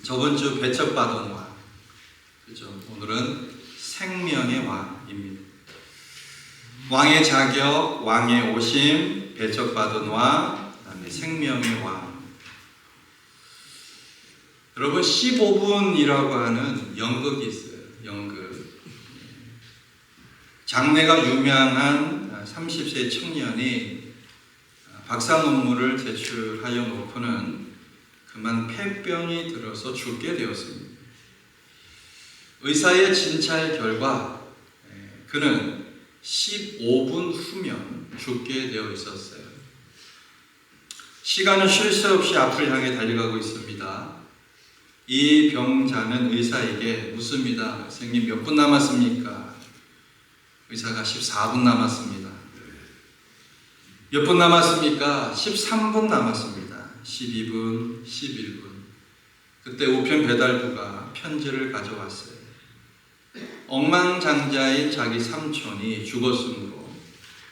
저번 주 배척받은 왕, 그죠? 오늘은 생명의 왕입니다. 왕의 자격, 왕의 오심, 배척받은 왕, 그다음에 생명의 왕. 여러분 15분이라고 하는 연극이 있어요. 연극. 장래가 유명한 30세 청년이 박사 논문을 제출하여 놓고는 그만 폐병이 들어서 죽게 되었습니다. 의사의 진찰 결과 그는 15분 후면 죽게 되어 있었어요. 시간은 쉴 새 없이 앞을 향해 달려가고 있습니다. 이 병자는 의사에게 묻습니다. 선생님 몇 분 남았습니까? 의사가 14분 남았습니다. 몇 분 남았습니까? 13분 남았습니다. 12분, 11분. 그때 우편 배달부가 편지를 가져왔어요. 억만장자인 자기 삼촌이 죽었으므로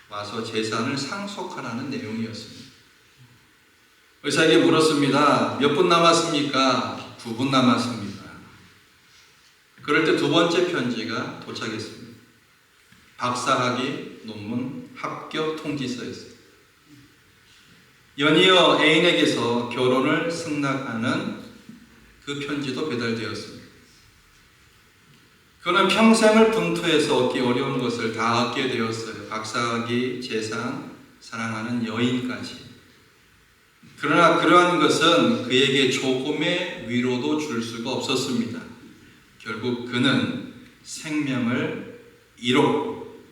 와서 재산을 상속하라는 내용이었습니다. 의사에게 물었습니다. 몇 분 남았습니까? 9분 남았습니다. 그럴 때 두 번째 편지가 도착했습니다. 박사학위 논문 합격 통지서였습니다. 연이어 애인에게서 결혼을 승낙하는 그 편지도 배달되었습니다. 그는 평생을 분투해서 얻기 어려운 것을 다 얻게 되었어요. 박사학위, 재산, 사랑하는 여인까지. 그러나 그러한 것은 그에게 조금의 위로도 줄 수가 없었습니다. 결국 그는 생명을 잃었고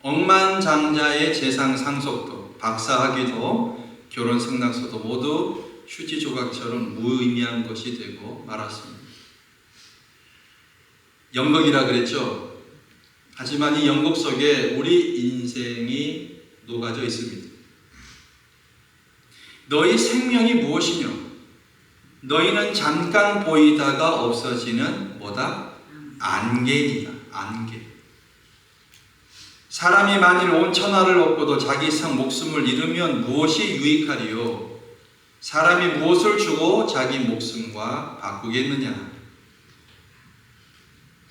억만장자의 재산 상속도, 박사학위도, 결혼 승낙서도 모두 휴지 조각처럼 무의미한 것이 되고 말았습니다. 연극이라 그랬죠. 하지만 이 연극 속에 우리 인생이 녹아져 있습니다. 너희 생명이 무엇이며 너희는 잠깐 보이다가 없어지는 뭐다? 안개이다. 안개. 사람이 만일 온 천하를 얻고도 자기 성 목숨을 잃으면 무엇이 유익하리요? 사람이 무엇을 주고 자기 목숨과 바꾸겠느냐?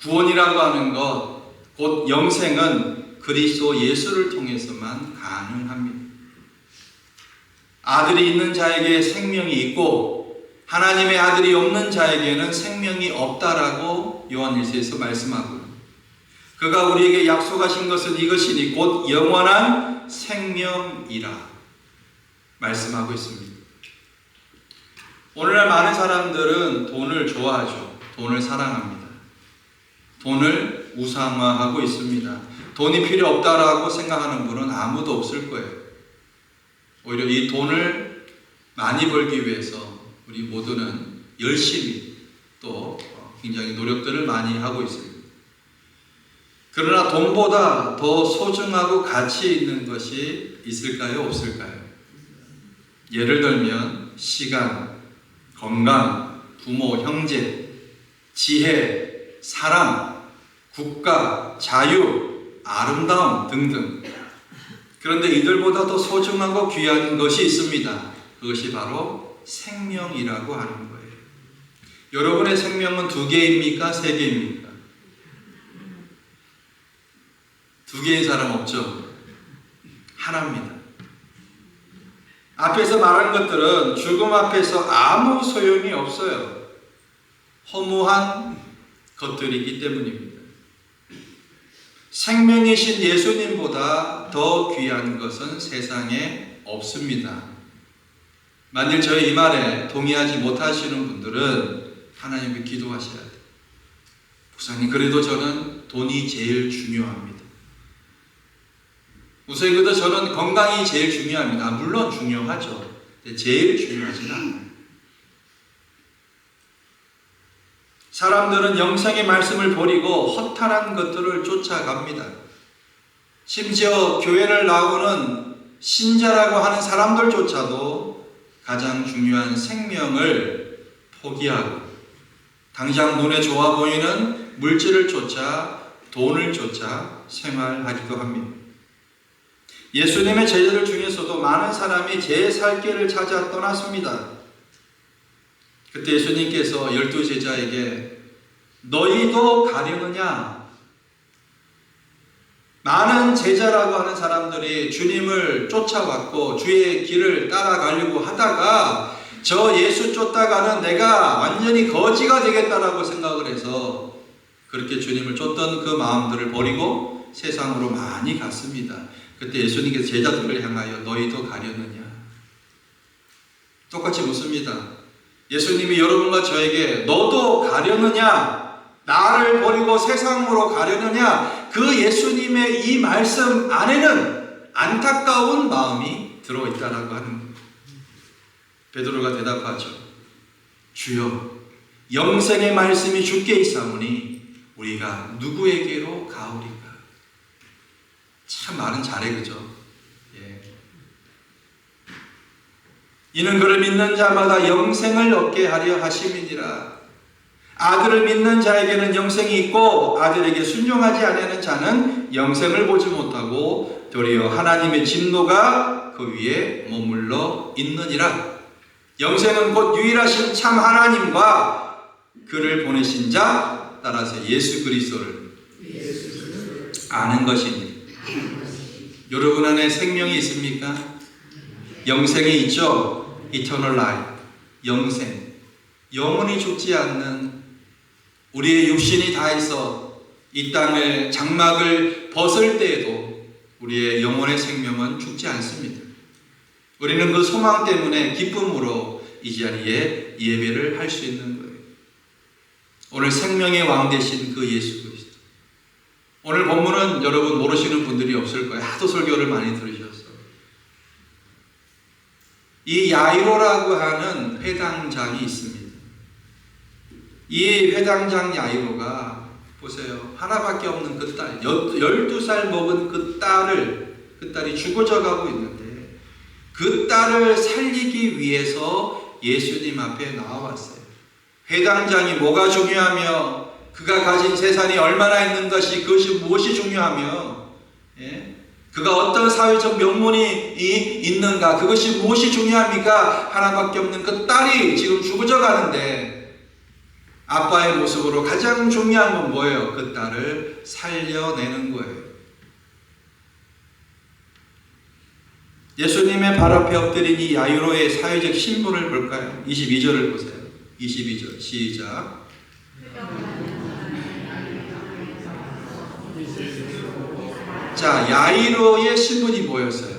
구원이라고 하는 것, 곧 영생은 그리스도 예수를 통해서만 가능합니다. 아들이 있는 자에게 생명이 있고 하나님의 아들이 없는 자에게는 생명이 없다라고 요한일서에서 말씀하고요. 그가 우리에게 약속하신 것은 이것이니 곧 영원한 생명이라 말씀하고 있습니다. 오늘날 많은 사람들은 돈을 좋아하죠. 돈을 사랑합니다. 돈을 우상화하고 있습니다. 돈이 필요 없다라고 생각하는 분은 아무도 없을 거예요. 오히려 이 돈을 많이 벌기 위해서 우리 모두는 열심히 또 굉장히 노력들을 많이 하고 있습니다. 그러나 돈보다 더 소중하고 가치 있는 것이 있을까요? 없을까요? 예를 들면 시간, 건강, 부모, 형제, 지혜, 사랑, 국가, 자유, 아름다움 등등. 그런데 이들보다 더 소중하고 귀한 것이 있습니다. 그것이 바로 생명이라고 하는 거예요. 여러분의 생명은 2개입니까? 3개입니까? 2개인 사람 없죠? 하나입니다. 앞에서 말한 것들은 죽음 앞에서 아무 소용이 없어요. 허무한 것들이기 때문입니다. 생명이신 예수님보다 더 귀한 것은 세상에 없습니다. 만일 저의 이 말에 동의하지 못하시는 분들은 하나님께 기도하셔야 돼요. 목사님, 그래도 저는 돈이 제일 중요합니다. 우선 그래도 저는 건강이 제일 중요합니다. 물론 중요하죠. 제일 중요하지는 않아요. 사람들은 영생의 말씀을 버리고 허탄한 것들을 쫓아갑니다. 심지어 교회를 나오는 신자라고 하는 사람들조차도 가장 중요한 생명을 포기하고 당장 눈에 좋아 보이는 물질을 쫓아 돈을 쫓아 생활하기도 합니다. 예수님의 제자들 중에서도 많은 사람이 제 살 길을 찾아 떠났습니다. 그때 예수님께서 12제자에게 너희도 가려느냐? 많은 제자라고 하는 사람들이 주님을 쫓아왔고 주의 길을 따라가려고 하다가 저 예수 쫓다가는 내가 완전히 거지가 되겠다라고 생각을 해서 그렇게 주님을 쫓던 그 마음들을 버리고 세상으로 많이 갔습니다. 그때 예수님께서 제자들을 향하여 너희도 가려느냐? 똑같이 묻습니다. 예수님이 여러분과 저에게 너도 가려느냐? 나를 버리고 세상으로 가려느냐? 그 예수님의 이 말씀 안에는 안타까운 마음이 들어있다라고 하는 거예요. 베드로가 대답하죠. 주여, 영생의 말씀이 주께 있사오니 우리가 누구에게로 가오리까? 참 말은 잘해, 그죠? 예. 이는 그를 믿는 자마다 영생을 얻게 하려 하심이니라. 아들을 믿는 자에게는 영생이 있고 아들에게 순종하지 아니하는 자는 영생을 보지 못하고 도리어 하나님의 진노가 그 위에 머물러 있느니라. 영생은 곧 유일하신 참 하나님과 그를 보내신 자, 따라서 예수 그리스도를 아는 것이니. 여러분 안에 생명이 있습니까? 영생이 있죠? Eternal life, 영생. 영원히 죽지 않는 우리의 육신이 다해서 이 땅의 장막을 벗을 때에도 우리의 영혼의 생명은 죽지 않습니다. 우리는 그 소망 때문에 기쁨으로 이 자리에 예배를 할 수 있는 거예요. 오늘 생명의 왕 되신 그 예수 그리스도. 오늘 본문은 여러분 모르시는 분들이 없을 거예요. 하도 설교를 많이 들으셔서. 이 야이로라고 하는 회당장이 있습니다. 이 회당장 야이로가 보세요. 하나밖에 없는 그 딸, 12살 먹은 그 딸이 죽어져 가고 있는데 그 딸을 살리기 위해서 예수님 앞에 나와왔어요. 회당장이 뭐가 중요하며 그가 가진 재산이 얼마나 있는 것이 그것이 무엇이 중요하며 그가 어떤 사회적 명분이 있는가 그것이 무엇이 중요합니까? 하나밖에 없는 그 딸이 지금 죽어져 가는데 아빠의 모습으로 가장 중요한 건 뭐예요? 그 딸을 살려내는 거예요. 예수님의 발 앞에 엎드린 이 야이로의 사회적 신분을 볼까요? 22절을 보세요. 22절 시작. 자, 야이로의 신분이 뭐였어요?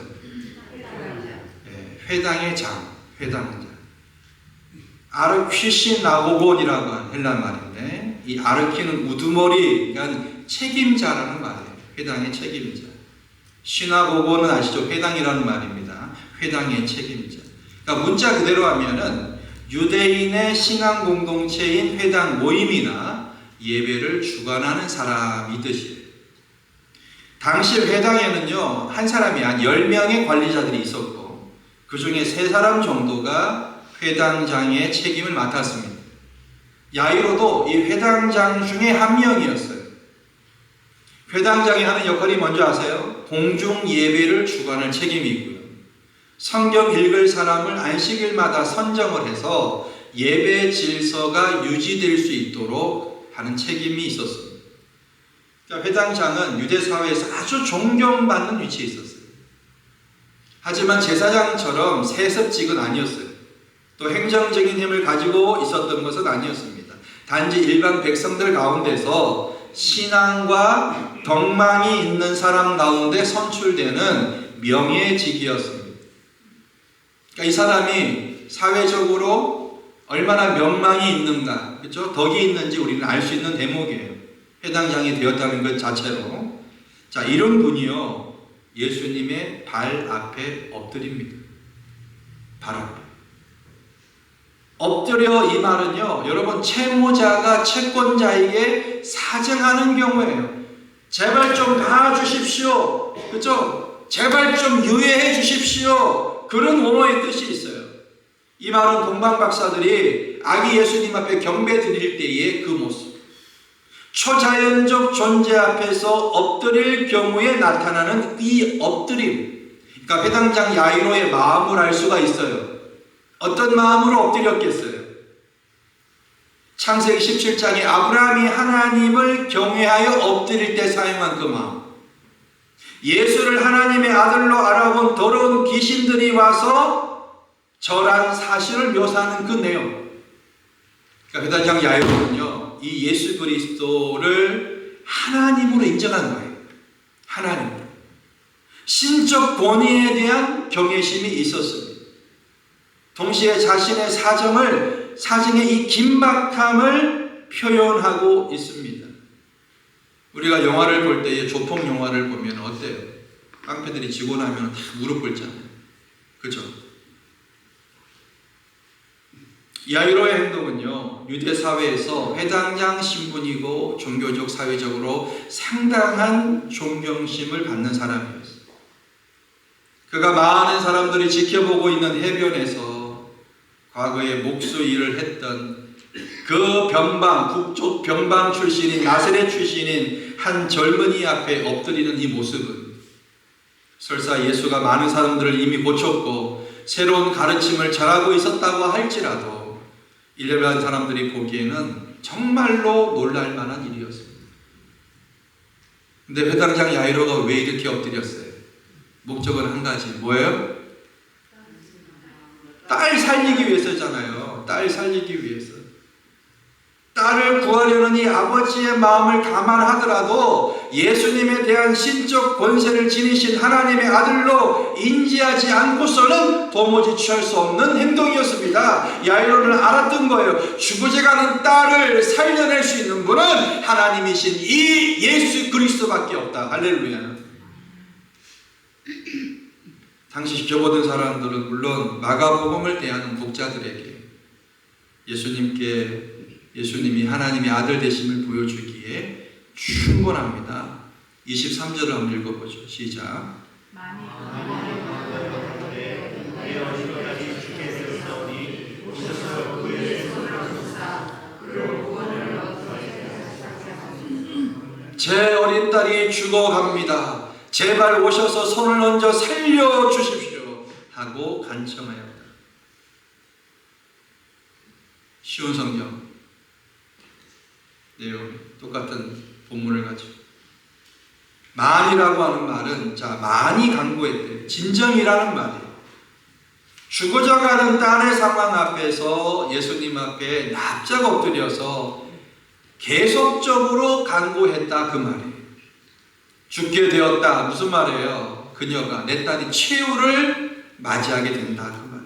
회당의 장, 회당장. 아르퀴시나고곤이라고 하는 헬란 말인데 이 아르키는 우두머리, 그러니까 책임자라는 말이에요. 회당의 책임자. 시나고곤은 아시죠? 회당이라는 말입니다. 회당의 책임자. 그러니까 문자 그대로 하면은 유대인의 신앙 공동체인 회당 모임이나 예배를 주관하는 사람이 뜻이에요. 당시 회당에는요, 한 사람이 한 10명의 관리자들이 있었고, 그 중에 3사람 정도가 회당장의 책임을 맡았습니다. 야이로도 이 회당장 중에 한 명이었어요. 회당장이 하는 역할이 뭔지 아세요? 공중 예배를 주관할 책임이 있고요. 성경 읽을 사람을 안식일마다 선정을 해서 예배 질서가 유지될 수 있도록 하는 책임이 있었습니다. 그러니까 회당장은 유대 사회에서 아주 존경받는 위치에 있었어요. 하지만 제사장처럼 세습직은 아니었어요. 또 행정적인 힘을 가지고 있었던 것은 아니었습니다. 단지 일반 백성들 가운데서 신앙과 덕망이 있는 사람 가운데 선출되는 명예직이었습니다. 그러니까 이 사람이 사회적으로 얼마나 명망이 있는가, 그렇죠? 덕이 있는지 우리는 알 수 있는 대목이에요. 회당장이 되었다는 것 자체로. 자, 이런 분이요, 예수님의 발 앞에 엎드립니다. 발 앞에. 엎드려 이 말은요, 여러분 채무자가 채권자에게 사정하는 경우에요. 제발 좀 봐주십시오. 그렇죠? 제발 좀 유예해 주십시오. 그런 원어의 뜻이 있어요. 이 말은 동방 박사들이 아기 예수님 앞에 경배 드릴 때의 그 모습. 초자연적 존재 앞에서 엎드릴 경우에 나타나는 이 엎드림. 그러니까 회당장 야이로의 마음을 알 수가 있어요. 어떤 마음으로 엎드렸겠어요? 창세기 17장에 아브라함이 하나님을 경외하여 엎드릴 때 사용한 그 마음, 예수를 하나님의 아들로 알아본 더러운 귀신들이 와서 절한 사실을 묘사하는 그 내용. 그러니까 회당장 야이로는요, 이 예수 그리스도를 하나님으로 인정한 거예요. 하나님으로. 신적 본의에 대한 경외심이 있었습니다. 동시에 자신의 사정의 이 긴박함을 표현하고 있습니다. 우리가 영화를 볼 때에 조폭 영화를 보면 어때요? 깡패들이 지고 나면 다 무릎 꿇잖아요. 그죠? 야이로의 행동은요, 유대 사회에서 회당장 신분이고 종교적 사회적으로 상당한 존경심을 받는 사람이었어요. 그가 많은 사람들이 지켜보고 있는 해변에서 과거에 목수 일을 했던 그 북쪽 변방 출신인 나사렛 출신인 한 젊은이 앞에 엎드리는 이 모습은 설사 예수가 많은 사람들을 이미 고쳤고 새로운 가르침을 잘하고 있었다고 할지라도 일반 사람들이 보기에는 정말로 놀랄 만한 일이었습니다. 근데 회당장 야이로가 왜 이렇게 엎드렸어요? 목적은 한 가지, 뭐예요? 딸 살리기 위해서잖아요. 딸 살리기 위해서. 딸을 구하려는 이 아버지의 마음을 감안하더라도 예수님에 대한 신적 권세를 지니신 하나님의 아들로 인지하지 않고서는 도무지 취할 수 없는 행동이었습니다. 야이로는 알았던 거예요. 죽어져 가는 딸을 살려낼 수 있는 분은 하나님이신 이 예수 그리스도밖에 없다. 할렐루야. 당시 지켜보던 사람들은 물론 마가복음을 대하는 독자들에게 예수님이 하나님의 아들 되심을 보여주기에 충분합니다. 23절을 한번 읽어보죠. 시작. 제 어린 딸이 죽어갑니다. 제발 오셔서 손을 얹어 살려주십시오 하고 간청하였다. 쉬운 성경 내용 똑같은 본문을 가지고 만이라고 하는 말은 많이 간구했대요. 진정이라는 말이에요. 죽어져 가는 딸의 상황 앞에서 예수님 앞에 납작 엎드려서 계속적으로 간구했다 그 말이에요. 죽게 되었다 무슨 말이에요? 그녀가 내 딸이 최후를 맞이하게 된다 그 말.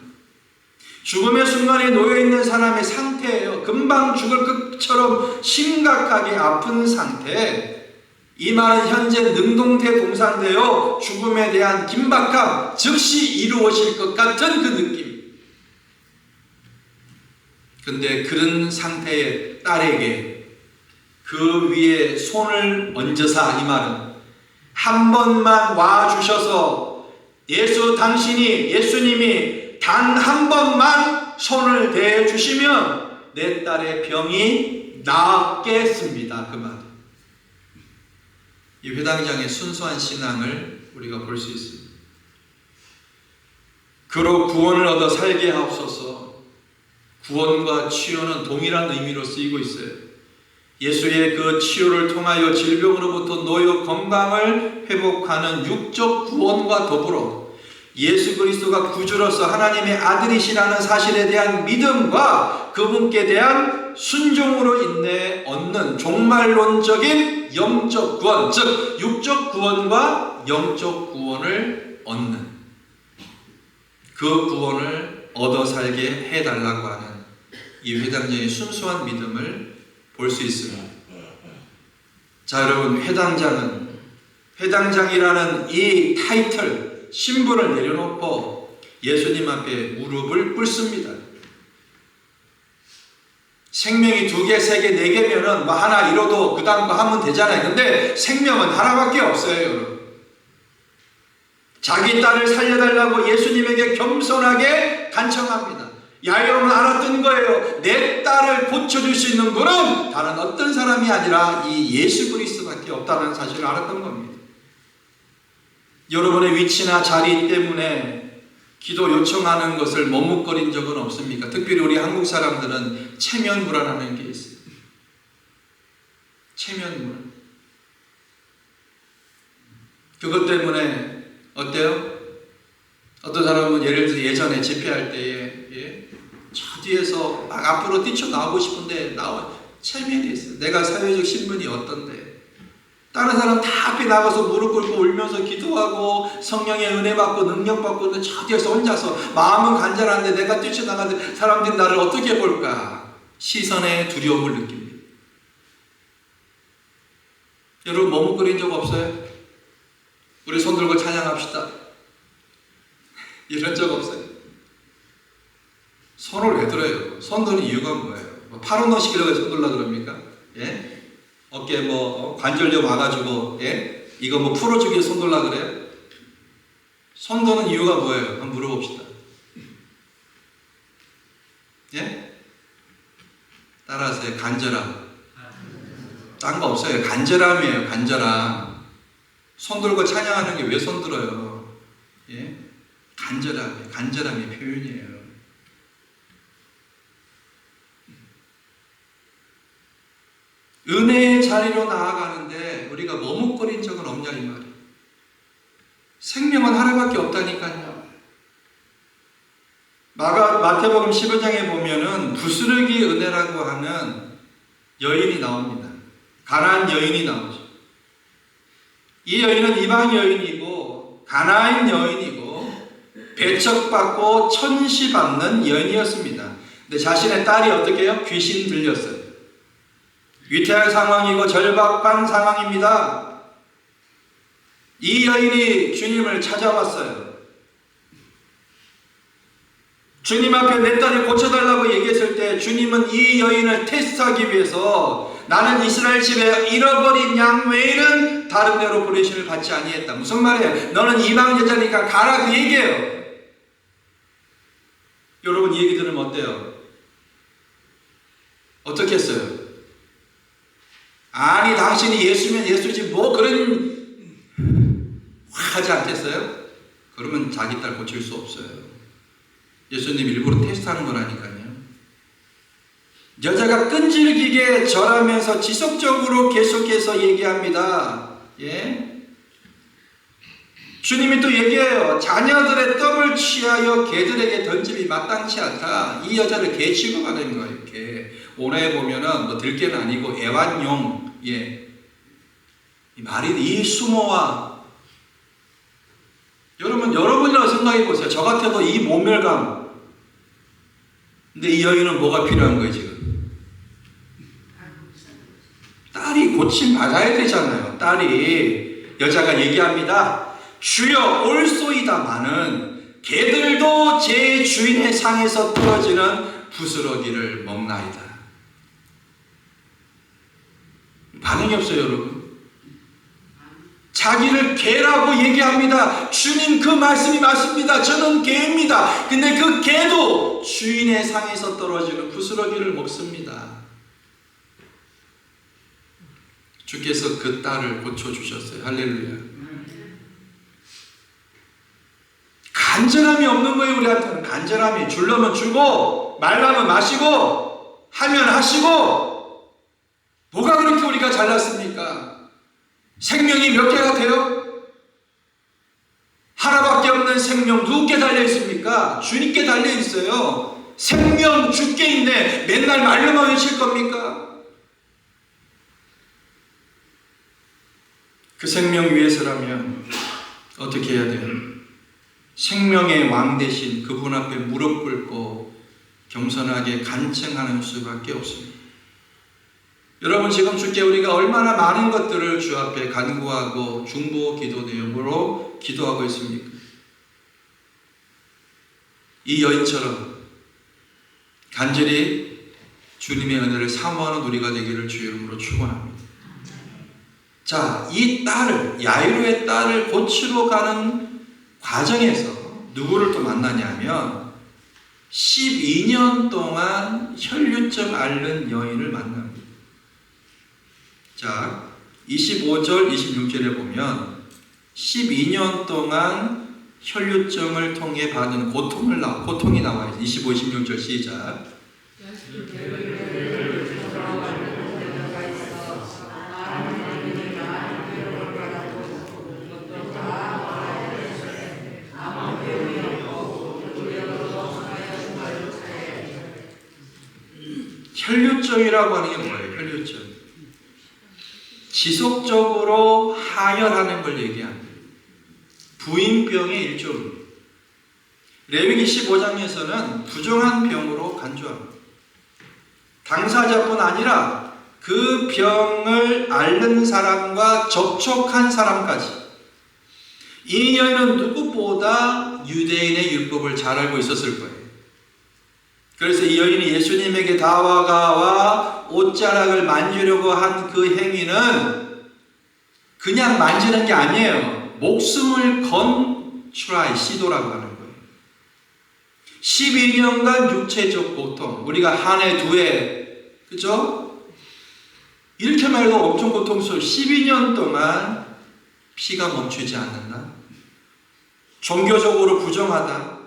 죽음의 순간에 놓여있는 사람의 상태예요. 금방 죽을 것처럼 심각하게 아픈 상태. 이 말은 현재 능동태 동사인데요, 죽음에 대한 긴박함, 즉시 이루어질 것 같은 그 느낌. 근데 그런 상태의 딸에게 그 위에 손을 얹어서, 이 말은 한 번만 와주셔서 예수님이 단 한 번만 손을 대주시면 내 딸의 병이 낫겠습니다 그 말. 이 회당장의 순수한 신앙을 우리가 볼 수 있습니다. 그로 구원을 얻어 살게 하옵소서. 구원과 치유는 동일한 의미로 쓰이고 있어요. 예수의 그 치유를 통하여 질병으로부터 노여 건강을 회복하는 육적 구원과 더불어 예수 그리스도가 구주로서 하나님의 아들이시라는 사실에 대한 믿음과 그분께 대한 순종으로 인해 얻는 종말론적인 영적 구원, 즉 육적 구원과 영적 구원을 얻는 그 구원을 얻어 살게 해달라고 하는 이 회당장의 순수한 믿음을 볼 수 있습니다. 자, 여러분, 회당장이라는 이 타이틀, 신분을 내려놓고 예수님 앞에 무릎을 꿇습니다. 생명이 2개, 3개, 4개면은 뭐 하나 잃어도 그 다음 거 하면 되잖아요. 근데 생명은 하나밖에 없어요, 여러분. 자기 딸을 살려달라고 예수님에게 겸손하게 간청합니다. 야이로는 알았던 거예요. 내 딸을 고쳐줄 수 있는 분은 다른 어떤 사람이 아니라 이 예수 그리스도밖에 없다는 사실을 알았던 겁니다. 여러분의 위치나 자리 때문에 기도 요청하는 것을 머뭇거린 적은 없습니까? 특별히 우리 한국 사람들은 체면 불안하는 게 있어요. 체면 불안. 그것 때문에 어때요? 어떤 사람은 예를 들어서 예전에 집회할 때에 저 뒤에서 막 앞으로 뛰쳐나오고 싶은데 체면이 있어요. 내가 사회적 신분이 어떤데 다른 사람 다 앞에 나가서 무릎 꿇고 울면서 기도하고 성령의 은혜 받고 능력 받고 있는데 저 뒤에서 혼자서 마음은 간절한데 내가 뛰쳐나가는데 사람들이 나를 어떻게 볼까? 시선의 두려움을 느낍니다. 여러분 머뭇거린 적 없어요? 우리 손 들고 찬양합시다. 이런 적 없어요? 손을 왜 들어요? 손 드는 이유가 뭐예요? 팔을 넣으시기로 해서 손 들라 그럽니까? 예? 어깨에 관절염 와가지고 이거 풀어주기 위해 손 들라 그래요? 손 드는 이유가 뭐예요? 한번 물어봅시다. 예? 따라하세요. 간절함. 딴 거 없어요. 간절함이에요. 간절함. 손 들고 찬양하는 게 왜 손 들어요? 예? 간절함이에요. 간절함의 표현이에요. 은혜의 자리로 나아가는데 우리가 머뭇거린 적은 없냐 이 말이에요. 생명은 하나밖에 없다니까요. 마태복음 15장에 보면은 부스러기 은혜라고 하는 여인이 나옵니다. 가나안 여인이 나오죠. 이 여인은 이방 여인이고 가나안 여인이고 배척받고 천시받는 여인이었습니다. 근데 자신의 딸이 어떻게 해요? 귀신 들렸어요. 위태한 상황이고 절박한 상황입니다. 이 여인이 주님을 찾아왔어요. 주님 앞에 내 딸을 고쳐달라고 얘기했을 때 주님은 이 여인을 테스트하기 위해서 나는 이스라엘 집에 잃어버린 양 외에는 다른 데로 보내심을 받지 아니했다. 무슨 말이에요? 너는 이방 여자니까 가라 그 얘기예요. 여러분 이 얘기 들으면 어때요? 어떻게 했어요? 아니 당신이 예수면 예수지 뭐 그런 하지 않겠어요? 그러면 자기 딸 고칠 수 없어요. 예수님 일부러 테스트하는 거라니까요. 여자가 끈질기게 절하면서 지속적으로 계속해서 얘기합니다. 예? 주님이 또 얘기해요. 자녀들의 떡을 취하여 개들에게 던짐이 마땅치 않다. 이 여자를 개 취급하는 거예요. 이렇게 오래 보면은 들개는 아니고 애완용. 예. 이 말이 이 수모와 여러분이라고 생각해 보세요. 저 같아도 이 모멸감. 근데 이 여인은 뭐가 필요한 거예요 지금? 딸이 고침 받아야 되잖아요. 딸이 여자가 얘기합니다. 주여 올소이다마는 개들도 제 주인의 상에서 떨어지는 부스러기를 먹나이다. 반응이 없어요 여러분. 자기를 개라고 얘기합니다. 주님 그 말씀이 맞습니다. 저는 개입니다. 근데 그 개도 주인의 상에서 떨어지는 부스러기를 먹습니다. 주께서 그 딸을 고쳐주셨어요. 할렐루야. 간절함이 없는 거예요 우리한테는. 간절함이 주려면 주고 말라면 마시고 하면 하시고 뭐가 그렇게 우리가 잘났습니까? 생명이 몇 개가 돼요? 하나밖에 없는 생명 누구께 달려있습니까? 주님께 달려있어요. 생명 주께 있네. 맨날 말로만 외칠 겁니까? 그 생명 위해서라면 어떻게 해야 돼요? 생명의 왕 대신 그분 앞에 무릎 꿇고 겸손하게 간청하는 수밖에 없습니다. 여러분 지금 주께 우리가 얼마나 많은 것들을 주 앞에 간구하고 중보 기도 내용으로 기도하고 있습니까? 이 여인처럼 간절히 주님의 은혜를 사모하는 우리가 되기를 주 이름으로 축원합니다. 자, 이 딸을 야이로의 딸을 고치러 가는 과정에서 누구를 또 만나냐면 12년 동안 혈류증 앓는 여인을 만납니다. 자, 25절, 26절에 보면 12년 동안 혈류증을 통해 받은 고통이 나와요. 25, 26절 시작. 혈류증이라고 하는 게 뭐예요? 혈류증. 지속적으로 하혈하는 걸 얘기합니다. 부인병의 일종입니다. 레위기 15장에서는 부정한 병으로 간주합니다. 당사자뿐 아니라 그 병을 앓는 사람과 접촉한 사람까지. 이 여인은 누구보다 유대인의 율법을 잘 알고 있었을 거예요. 그래서 이 여인이 예수님에게 다가와 옷자락을 만지려고 한 그 행위는 그냥 만지는 게 아니에요. 목숨을 건 시도라고 하는 거예요. 12년간 육체적 고통, 우리가 한 해, 두 해, 그죠? 이렇게만 해도 엄청 고통스러워. 12년 동안 피가 멈추지 않는다. 종교적으로 부정하다.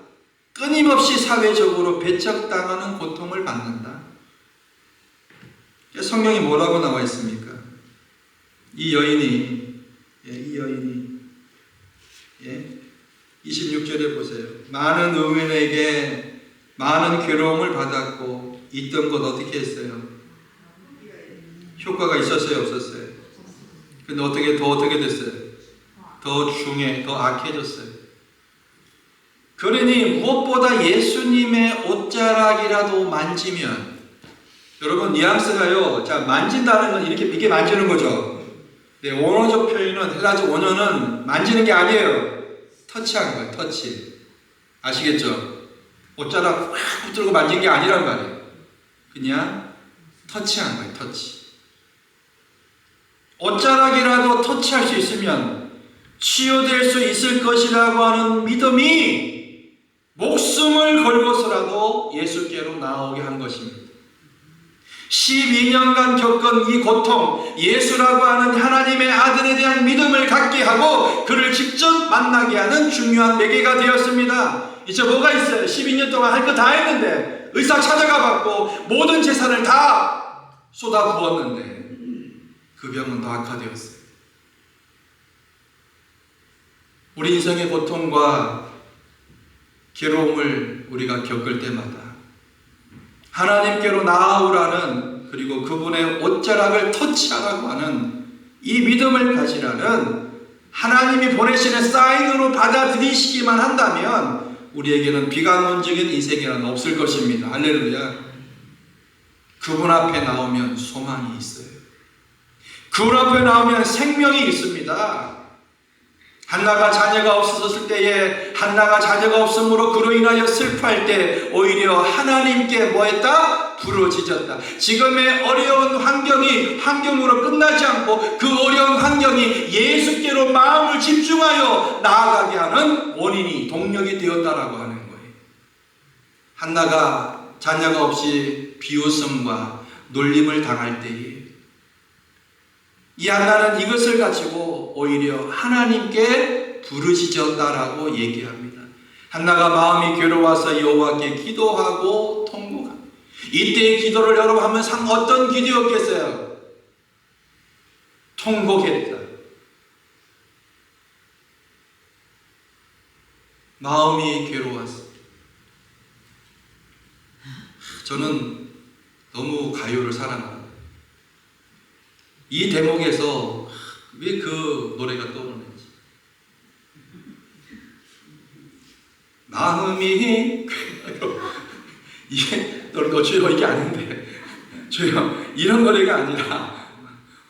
끊임없이 사회적으로 배척당하는 고통을 받는다. 성경이 뭐라고 나와 있습니까? 이 여인이 26절에 보세요. 많은 의인에게 많은 괴로움을 받았고 있던 것 어떻게 했어요? 효과가 있었어요? 없었어요? 근데 어떻게 됐어요? 더 악해졌어요. 그러니 무엇보다 예수님의 옷자락이라도 만지면, 여러분 뉘앙스가요. 자, 만진다는 건 이게 만지는 거죠. 네, 원어적 표현은 헬라적 원어는 만지는 게 아니에요. 터치한 거예요. 터치. 아시겠죠? 옷자락 확 붙들고 만진 게 아니란 말이에요. 그냥 터치한 거예요. 터치. 옷자락이라도 터치할 수 있으면 치유될 수 있을 것이라고 하는 믿음이 목숨을 걸고서라도 예수께로 나오게 한 것입니다. 12년간 겪은 이 고통, 예수라고 하는 하나님의 아들에 대한 믿음을 갖게 하고 그를 직접 만나게 하는 중요한 매개가 되었습니다. 이제 뭐가 있어요? 12년 동안 할 거 다 했는데, 의사 찾아가 봤고 모든 재산을 다 쏟아부었는데 그 병은 더 악화되었어요. 우리 인생의 고통과 괴로움을 우리가 겪을 때마다 하나님께로 나아오라는, 그리고 그분의 옷자락을 터치하라고 하는 이 믿음을 가지라는 하나님이 보내시는 사인으로 받아들이시기만 한다면 우리에게는 비관론적인 인생이란 없을 것입니다. 할렐루야. 그분 앞에 나오면 소망이 있어요. 그분 앞에 나오면 생명이 있습니다. 한나가 자녀가 없었을 때에 한나가 자녀가 없음으로 그로 인하여 슬퍼할 때 오히려 하나님께 뭐했다? 부르짖었다. 지금의 어려운 환경으로 끝나지 않고 그 어려운 환경이 예수께로 마음을 집중하여 나아가게 하는 원인이, 동력이 되었다라고 하는 거예요. 한나가 자녀가 없이 비웃음과 놀림을 당할 때에 이 한나는 이것을 가지고 오히려 하나님께 부르짖었다라고 얘기합니다. 한나가 마음이 괴로워서 여호와께 기도하고 통곡합니다. 이때의 기도를 여러분 하면 어떤 기도였겠어요? 통곡했다. 마음이 괴로웠어. 저는 너무 가요를 사랑합니다. 이 대목에서 왜 그 노래가 떠오르는지. 마음이 이게 주여 이게 아닌데, 주여 이런 노래가 아니라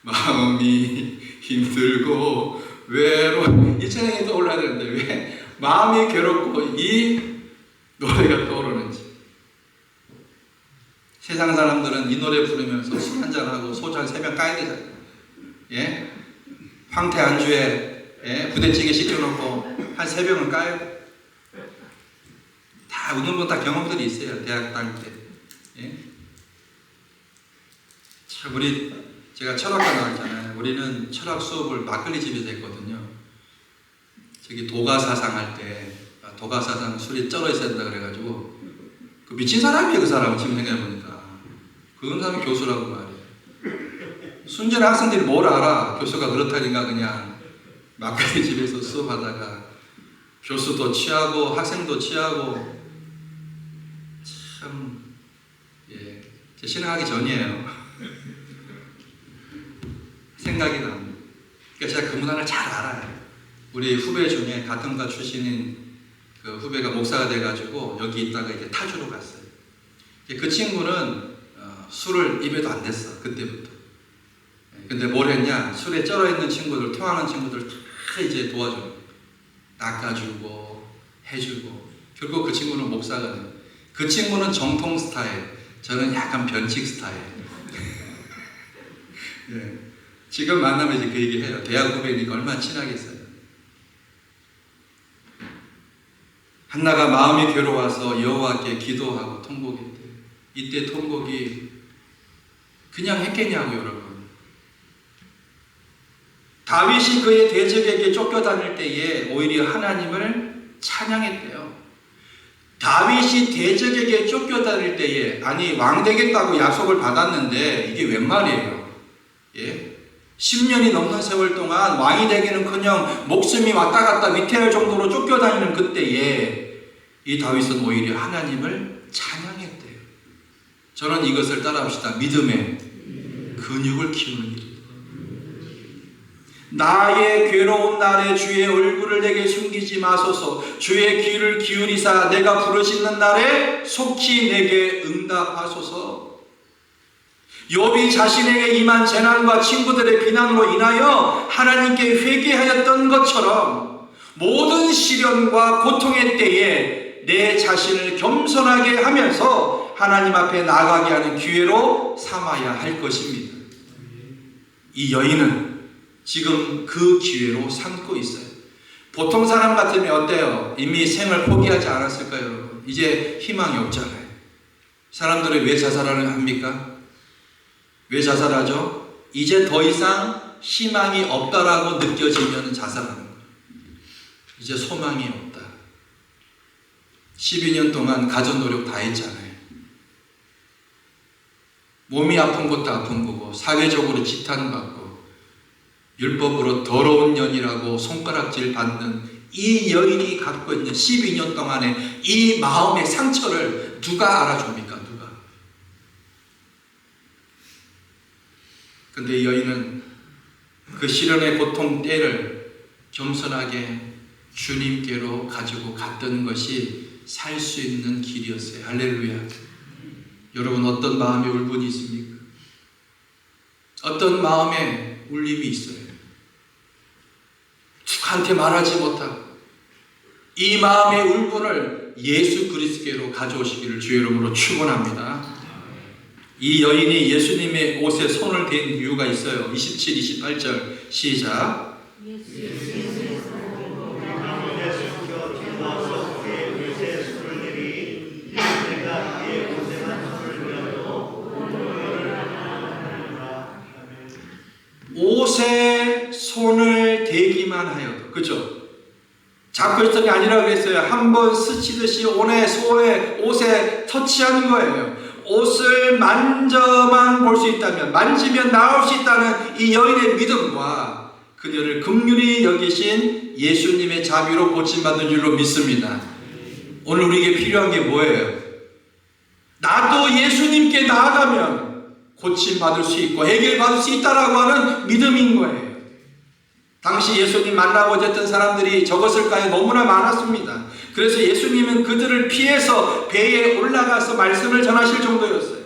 마음이 힘들고 외로워, 이 찬양이 떠올라야 되는데 왜 마음이 괴롭고 이 노래가 떠오르는지. 세상 사람들은 이 노래 부르면서 술 한잔하고 소주 한 3병 까야 되잖아요. 예? 황태 안주에 부대찌개 시켜놓고 한 3병을 까요. 다 웃는 분 다 경험들이 있어요. 대학 다닐 때. 예? 참 제가 철학과 나왔잖아요. 우리는 철학 수업을 막걸리 집에서 했거든요. 저기 도가 사상할 때 도가사상 술이 쩔어 있어야 된다 그래가지고 그 미친 사람이에요. 그 사람은 지금 생각해보니까 그 사람이 교수라고 말이에요. 순전한 학생들이 뭘 알아. 교수가 그렇다니까 그냥 막걸리 집에서 수업하다가 교수도 취하고 학생도 취하고 참 제 신앙하기 전이에요. 생각이 납니다. 그러니까 제가 그 문화를 잘 알아요. 우리 후배 중에 같은 과 출신인 그 후배가 목사가 돼가지고 여기 있다가 이제 타주로 갔어요. 그 친구는 술을 입에도 안 댔어. 그때부터. 근데 뭘 했냐? 술에 쩔어 있는 친구들, 토하는 친구들 다 이제 도와줘요. 낚아주고 해주고 결국 그 친구는 목사가 돼요. 그 친구는 정통 스타일, 저는 약간 변칙 스타일. 네. 지금 만나면 이제 그 얘기 해요. 대학 후배니까 얼마나 친하겠어요. 한나가 마음이 괴로워서 여호와께 기도하고 통곡했대요. 이때 통곡이 그냥 했겠냐고 여러분. 다윗이 그의 대적에게 쫓겨다닐 때에 오히려 하나님을 찬양했대요. 다윗이 대적에게 쫓겨다닐 때에 아니 왕 되겠다고 약속을 받았는데 이게 웬 말이에요? 예? 10년이 넘는 세월 동안 왕이 되기는커녕 목숨이 왔다 갔다 위태할 정도로 쫓겨다니는 그때에 이 다윗은 오히려 하나님을 찬양했대요. 저는 이것을 따라합시다. 믿음의 근육을 키우는 일입니다. 나의 괴로운 날에 주의 얼굴을 내게 숨기지 마소서. 주의 귀를 기울이사 내가 부르짖는 날에 속히 내게 응답하소서. 욥이 자신에게 임한 재난과 친구들의 비난으로 인하여 하나님께 회개하였던 것처럼 모든 시련과 고통의 때에 내 자신을 겸손하게 하면서 하나님 앞에 나아가게 하는 기회로 삼아야 할 것입니다. 이 여인은 지금 그 기회로 삼고 있어요. 보통 사람 같으면 어때요? 이미 생을 포기하지 않았을까요, 여러분? 이제 희망이 없잖아요. 사람들이 왜 자살을 합니까? 왜 자살하죠? 이제 더 이상 희망이 없다라고 느껴지면 자살하는 거예요. 이제 소망이 없다. 12년 동안 가전노력 다 했잖아요. 몸이 아픈 것도 아픈 거고 사회적으로 지탄받고 율법으로 더러운 년이라고 손가락질 받는 이 여인이 갖고 있는 12년 동안의 이 마음의 상처를 누가 알아줍니까? 누가? 근데 이 여인은 그 시련의 고통 때를 겸손하게 주님께로 가지고 갔던 것이 살 수 있는 길이었어요. 할렐루야. 여러분 어떤 마음의 울분이 있습니까? 어떤 마음에 울림이 있어요? 누구한테 말하지 못하고 이 마음의 울분을 예수 그리스도께로 가져오시기를 주의 이름으로 축원합니다. 이 여인이 예수님의 옷에 손을 댄 이유가 있어요. 27, 28절 시작. 옷에 손을 대기만 하여도, 그죠? 잡고 있던 게 아니라 그랬어요. 한번 스치듯이 옷에 터치하는 거예요. 옷을 만져만 볼 수 있다면, 만지면 나올 수 있다는 이 여인의 믿음과 그녀를 긍휼히 여기신 예수님의 자비로 고침받은 줄로 믿습니다. 오늘 우리에게 필요한 게 뭐예요? 나도 예수님께 나아가면 고침받을 수 있고 해결받을 수 있다라고 하는 믿음인 거예요. 당시 예수님 만나고 오셨던 사람들이 적었을까요? 너무나 많았습니다. 그래서 예수님은 그들을 피해서 배에 올라가서 말씀을 전하실 정도였어요.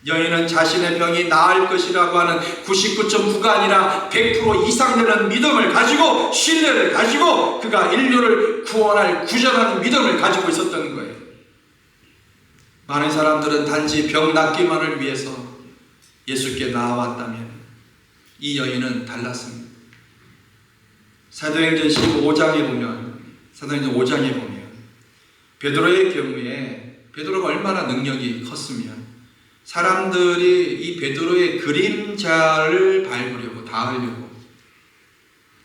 여인은 자신의 병이 나을 것이라고 하는 99.9가 아니라 100% 이상 되는 믿음을 가지고, 신뢰를 가지고 그가 인류를 구원할 구원하는 믿음을 가지고 있었던 거예요. 많은 사람들은 단지 병 낫기만을 위해서 예수께 나아왔다면 이 여인은 달랐습니다. 사도행전 15장에 보면, 베드로의 경우에 베드로가 얼마나 능력이 컸으면 사람들이 이 베드로의 그림자를 밟으려고, 닿으려고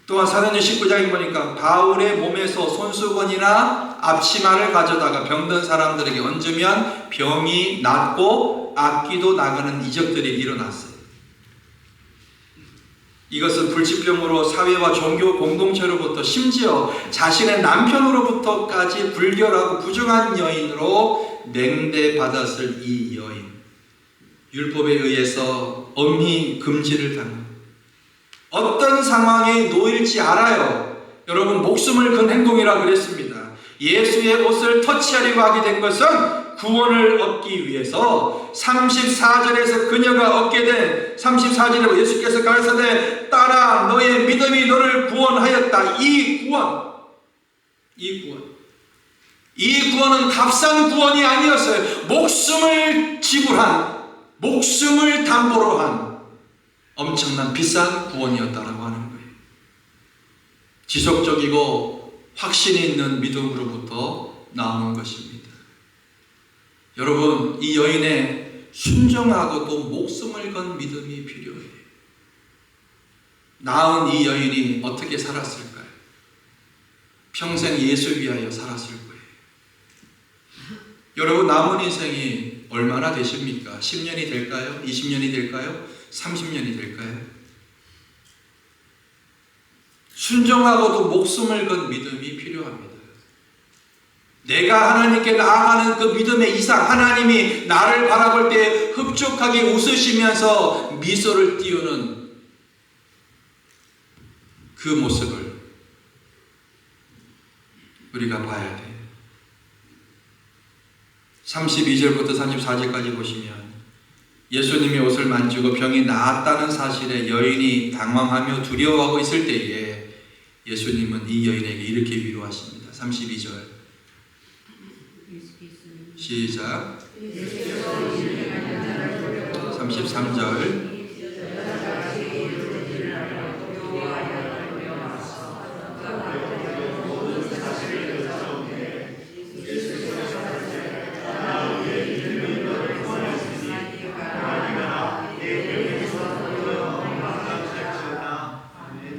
또한 사도행전 19장에 보니까 바울의 몸에서 손수건이나 앞치마를 가져다가 병든 사람들에게 얹으면 병이 낫고 악귀도 나가는 이적들이 일어났어요. 이것은 불치병으로 사회와 종교 공동체로부터 심지어 자신의 남편으로부터까지 불결하고 부정한 여인으로 냉대받았을 이 여인, 율법에 의해서 엄히 금지를 당합니다. 어떤 상황에 놓일지 알아요. 여러분, 목숨을 건 행동이라 그랬습니다. 예수의 옷을 터치하려고 하게 된 것은 구원을 얻기 위해서 34절에서 그녀가 얻게 된 34절에 예수께서 가르치되 따라 너의 믿음이 너를 구원하였다. 이 구원은 값싼 구원이 아니었어요. 목숨을 지불한, 목숨을 담보로 한 엄청난 비싼 구원이었다라고 하는 거예요. 지속적이고 확신이 있는 믿음으로부터 나오는 것입니다. 여러분, 이 여인의 순종하고도 목숨을 건 믿음이 필요해요. 낳은 이 여인이 어떻게 살았을까요? 평생 예수 위하여 살았을 거예요. 여러분, 남은 인생이 얼마나 되십니까? 10년이 될까요? 20년이 될까요? 30년이 될까요? 순종하고도 목숨을 건 믿음이 필요합니다. 내가 하나님께 나아가는 그 믿음의 이상, 하나님이 나를 바라볼 때 흡족하게 웃으시면서 미소를 띄우는 그 모습을 우리가 봐야 돼요. 32절부터 34절까지 보시면 예수님이 옷을 만지고 병이 나았다는 사실에 여인이 당황하며 두려워하고 있을 때에 예수님은 이 여인에게 이렇게 위로하십니다. 32절 시작. 33절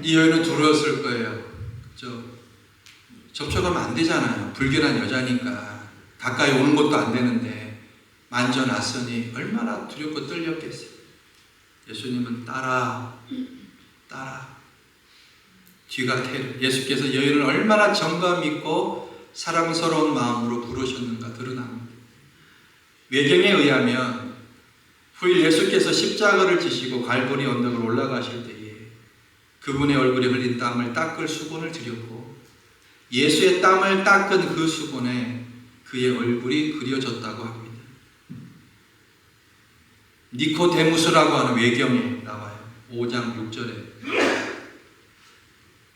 이 여인은 두려웠을 거예요. 그렇죠? 접촉하면 안 되잖아요. 불결한 여자니까 가까이 오는 것도 안 되는데 만져놨으니 얼마나 두렵고 떨렸겠어요. 예수님은 따라 뒤가 태를, 예수께서 여인을 얼마나 정감 있고 사랑스러운 마음으로 부르셨는가 드러납니다. 외경에 의하면 후일 예수께서 십자가를 지시고 갈보리 언덕을 올라가실 때에 그분의 얼굴에 흘린 땀을 닦을 수건을 드렸고 예수의 땀을 닦은 그 수건에 그의 얼굴이 그려졌다고 합니다. 니코데무스라고 하는 외경에 나와요. 5장 6절에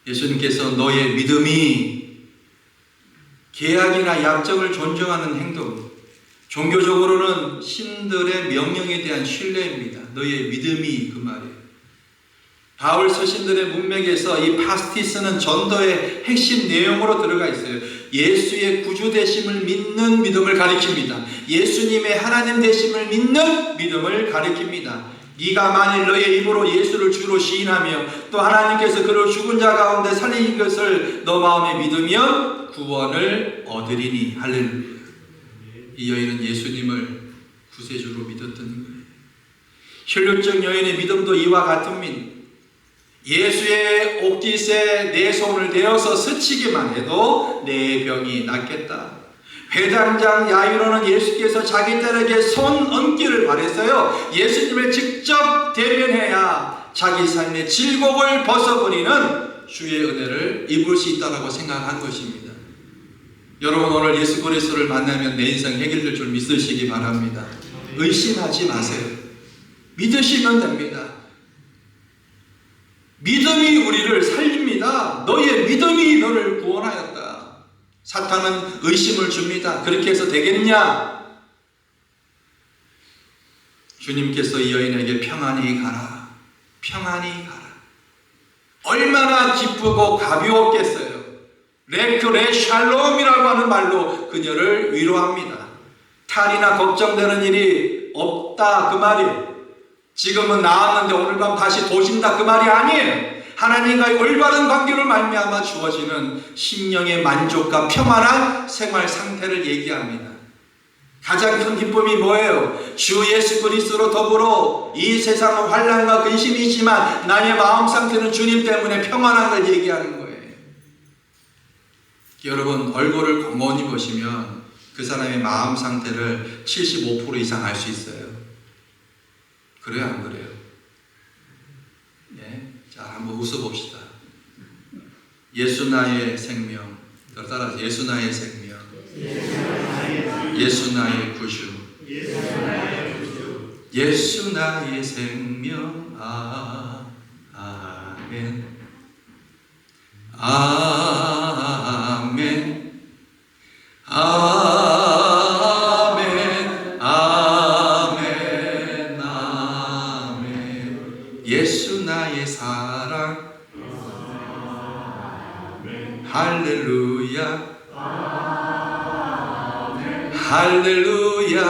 예수님께서 너의 믿음이 계약이나 약정을 존중하는 행동, 종교적으로는 신들의 명령에 대한 신뢰입니다. 너의 믿음이 그 말이에요. 바울 서신들의 문맥에서 이 파스티스는 전도의 핵심 내용으로 들어가 있어요. 예수의 구주 되심을 믿는 믿음을 가리킵니다. 예수님의 하나님 되심을 믿는 믿음을 가리킵니다. 네가 만일 너의 입으로 예수를 주로 시인하며 또 하나님께서 그를 죽은 자 가운데 살린 것을 너 마음에 믿으면 구원을 얻으리니. 할렐루야. 이 여인은 예수님을 구세주로 믿었던 거예요. 혈육적 여인의 믿음도 이와 같습니다. 예수의 옷깃에 내 손을 대어서 스치기만 해도 내 병이 낫겠다. 회당장 야이로는 예수께서 자기 딸에게 손 얹기를 바랬어요. 예수님을 직접 대면해야 자기 삶의 질곡을 벗어버리는 주의 은혜를 입을 수 있다고 생각한 것입니다. 여러분, 오늘 예수 그리스도를 만나면 내 인생 해결될 줄 믿으시기 바랍니다. 의심하지 마세요. 믿으시면 됩니다. 믿음이 우리를 살립니다. 너의 믿음이 너를 구원하였다. 사탄은 의심을 줍니다. 그렇게 해서 되겠냐? 주님께서 이 여인에게 평안히 가라, 평안히 가라. 얼마나 기쁘고 가벼웠겠어요. 레 샬롬이라고 하는 말로 그녀를 위로합니다. 탈이나 걱정되는 일이 없다 그 말이에요. 지금은 나았는데 오늘 밤 다시 도진다 그 말이 아니에요. 하나님과의 올바른 관계로 말미암아 주어지는 심령의 만족과 평안한 생활 상태를 얘기합니다. 가장 큰 기쁨이 뭐예요? 주 예수 그리스도로 더불어 이 세상은 환난과 근심이 있지만 나의 마음 상태는 주님 때문에 평안한 걸 얘기하는 거예요. 여러분, 얼굴을 곰곰이 보시면 그 사람의 마음 상태를 75% 이상 알 수 있어요. 그래요, 안 그래요? 예? 자, 한번 웃어봅시다. 예수 나의 생명. 따라서 예수 나의 생명. 예수 나의 구주. 예수 나의 생명. 아멘. 아멘. 아멘. 아멘. 아멘. 예수 나의 사랑. 할렐루야. 할렐루야.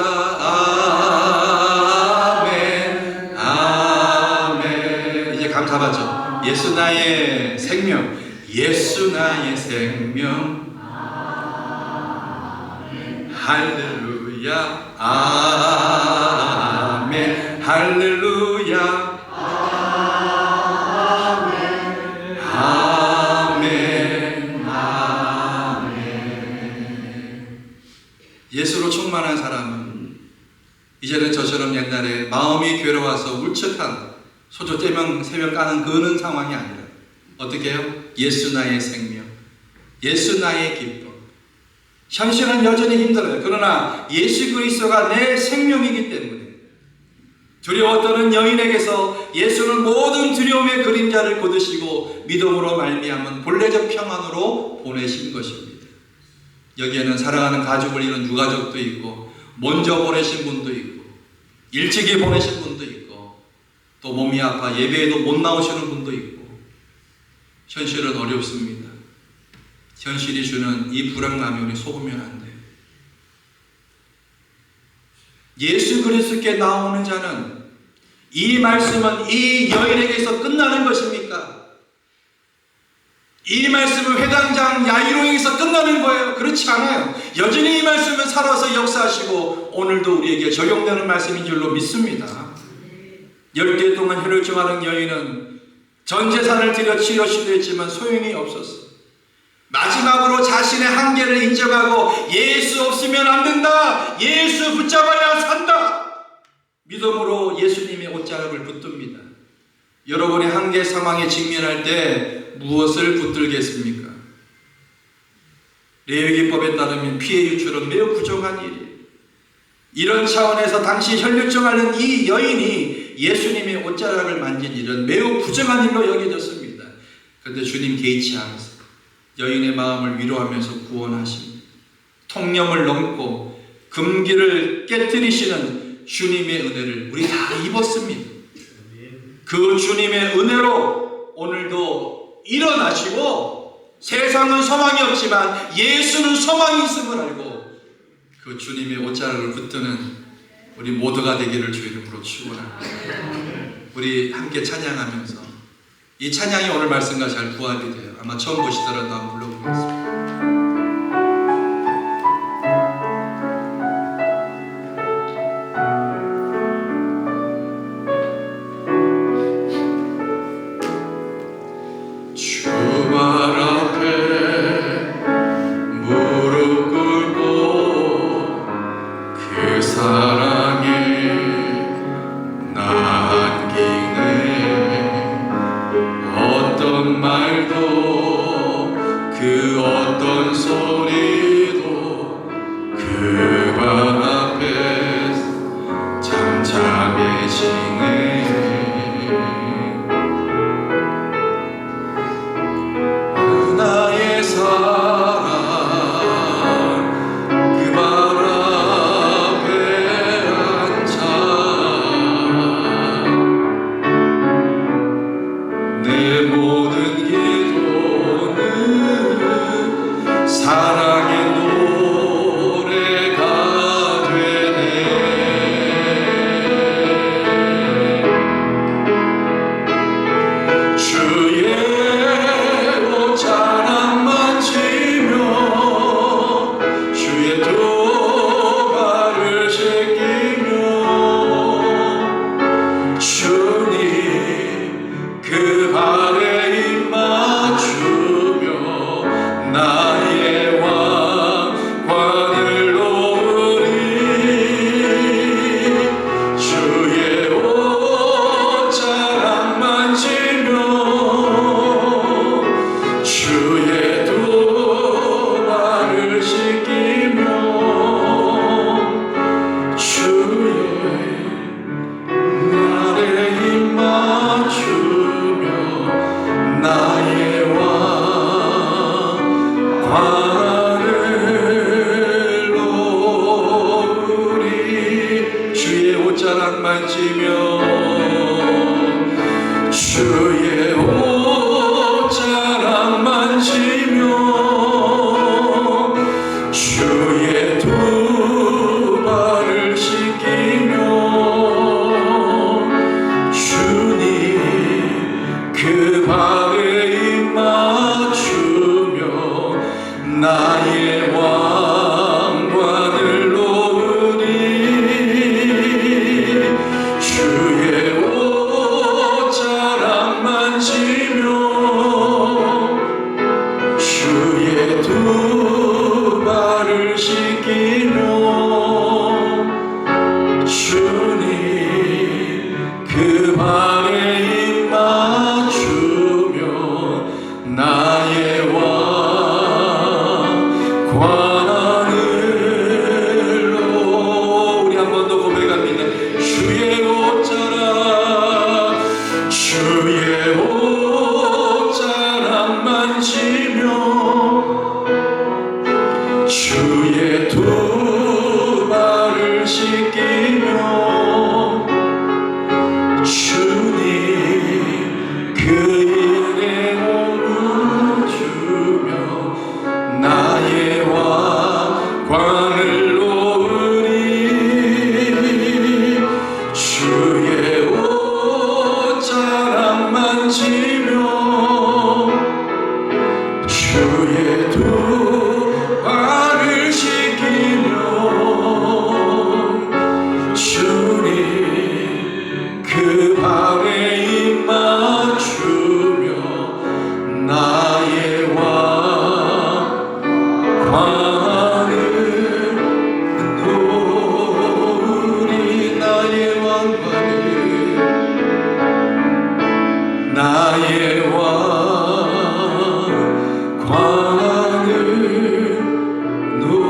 아멘. 아멘. 이제 감 잡았죠? 예수 나의 생명. 예수 나의 생명. 할렐루야. 아멘. 할렐루야. 아멘. 아멘. 예수로 충만한 사람은 이제는 저처럼 옛날에 마음이 괴로워서 울적한 소조 떼명 세명 까는 그런 상황이 아니라 어떻게 해요? 예수 나의 생명, 예수 나의 기쁨. 현실은 여전히 힘들어요. 그러나 예수 그리스도가 내 생명이기 때문에 두려워 떠는 여인에게서 예수는 모든 두려움의 그림자를 거두시고 믿음으로 말미암은 본래적 평안으로 보내신 것입니다. 여기에는 사랑하는 가족을 잃은 유가족도 있고, 먼저 보내신 분도 있고, 일찍이 보내신 분도 있고, 또 몸이 아파 예배에도 못 나오시는 분도 있고, 현실은 어렵습니다. 현실이 주는 이 불안감에 우리 속으면 안 돼요. 예수 그리스도께 나오는 자는 이 말씀은 이 여인에게서 끝나는 것입니까? 이 말씀은 회당장 야이로에게서 끝나는 거예요? 그렇지 않아요. 여전히 이 말씀은 살아서 역사하시고 오늘도 우리에게 적용되는 말씀인 줄로 믿습니다. 10개 동안 혈혈증하는 여인은 전 재산을 들여 치료 시도했지만 소용이 없었어. 마지막으로 자신의 한계를 인정하고 예수 없으면 안 된다. 예수 붙잡아야 산다. 믿음으로 예수님의 옷자락을 붙듭니다. 여러분의 한계 상황에 직면할 때 무엇을 붙들겠습니까? 레위기법에 따르면 피해 유출은 매우 부정한 일이에요. 이런 차원에서 당시 혈류증 앓는 이 여인이 예수님의 옷자락을 만진 일은 매우 부정한 일로 여겨졌습니다. 그런데 주님 개의치 않으세요. 여인의 마음을 위로하면서 구원하십니다. 통념을 넘고 금기를 깨뜨리시는 주님의 은혜를 우리 다 입었습니다. 그 주님의 은혜로 오늘도 일어나시고 세상은 소망이 없지만 예수는 소망이 있음을 알고 그 주님의 옷자락을 붙드는 우리 모두가 되기를 주 이름으로 축원합니다. 우리 함께 찬양하면서 이 찬양이 오늘 말씀과 잘 부합이 돼요. 아마 처음 보시더라도 한번 불러보겠습니다. 말도 그 주님 그 발에 입 맞추며 나의 왕관을 놓으리. 주의 옷자락 만지며 주의 두 발을 씻기며 나의 왕관을 놓으리. 주의 옷자락 만지며 주의 옷자락 만지며 주의 두 발을 씻기며 주님 그 발에 입 맞추며 나의 왕관을 놓으리. 주의 옷자락 만지며 주의 두 발을 씻기며 주님 그 발에 입 맞추며 나의 왕관을 놓으리. 우리 한 번 더 고백합니다. 주의 옷자락 주의 옷자락 만지며 주의 두 발을 씻기며 주님 그 일에 몸을 주며 나의 왕관을 놓으리. 주의 옷자락 만지며 주의 두 발을 씻기며 주님 그 발에 입 맞추며 나의 왕관을 놓으리. 나의 왕관을 나의 왕관을 놓으리.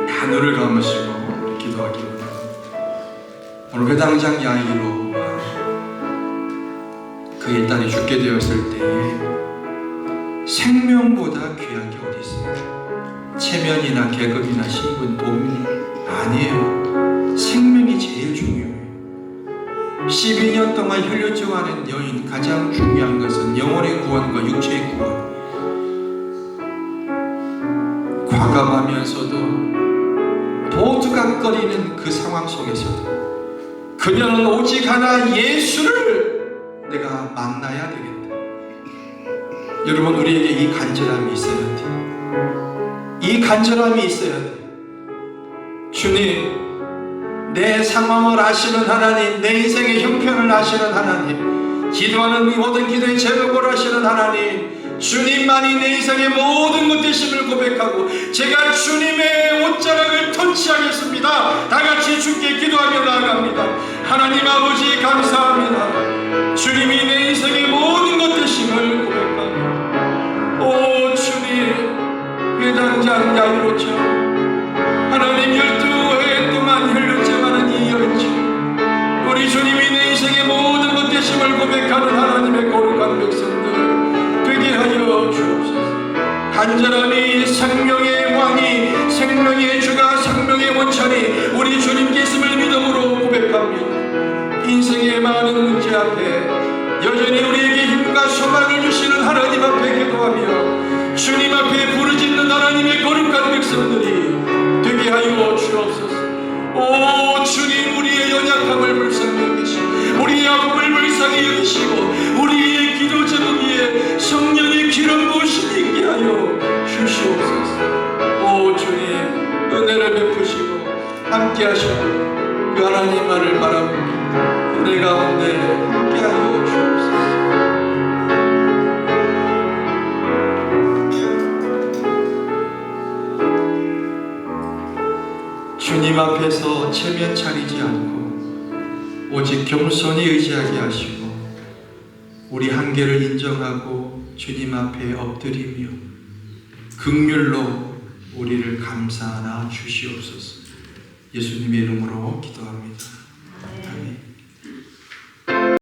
다 눈을 감으시고 기도하기 원합니다. 오늘 회당장 야이로 그의 딸이 죽게 되었을 때에 생명보다 귀한 게 어디 있습니까? 체면이나 계급이나 신분, 돈 아니에요. 생명이 제일 중요해요. 12년 동안 혈류증하는 여인, 가장 중요한 것은 영혼의 구원과 육체의 구원. 과감하면서도 도둑거리는 그 상황 속에서도 그녀는 오직 하나 예수를 내가 만나야 되겠다. 여러분, 우리에게 이 간절함이 있어야 돼요. 이 간절함이 있어야 돼요. 주님, 내 상황을 아시는 하나님, 내 인생의 형편을 아시는 하나님, 기도하는 이 모든 기도의 제목을 아시는 하나님, 주님만이 내 인생의 모든 것 되심을 고백하고 제가 주님의 옷자락을 터치하겠습니다. 다같이 주께 기도하며 나아갑니다. 하나님 아버지 감사합니다. 주님이 내 인생의 모든 것 되심을 고백합니다. 오 주님, 회당장 야이로처럼 하나님 12해 동안 흘렸지만은 이 여인처럼 우리 주님이 내 인생의 모든 것 되심을 고백하는 하나님의 거룩한 백성들 되게 하여 주옵소서. 간절함이 생명의 왕이, 생명의 주가, 생명의 원천이 우리 주님께 있음을 믿음으로 고백합니다. 인생의 많은 문제 앞에 여전히 우리에게 힘과 소망을 주시는 하나님 앞에 기도하며 주님 앞에 부르짖는 하나님의 거룩한 백성들이 되게 하여 주옵소서. 오 주님, 우리의 연약함을 불쌍히 여기시고 우리의 아픔을 불쌍히 여기시고 우리의 기도 제목 위에 성령의 기름 부으심이 있게 하여 주시옵소서. 오 주님, 은혜를 베푸시고 함께 하시고 그 하나님만을 바라보며 은혜 가운데 함께하여 주옵소서. 주님 앞에서 체면 차리지 않고 오직 겸손히 의지하게 하시고 우리 한계를 인정하고 주님 앞에 엎드리며 긍휼로 우리를 감싸나 주시옵소서. 예수님의 이름으로 기도합니다.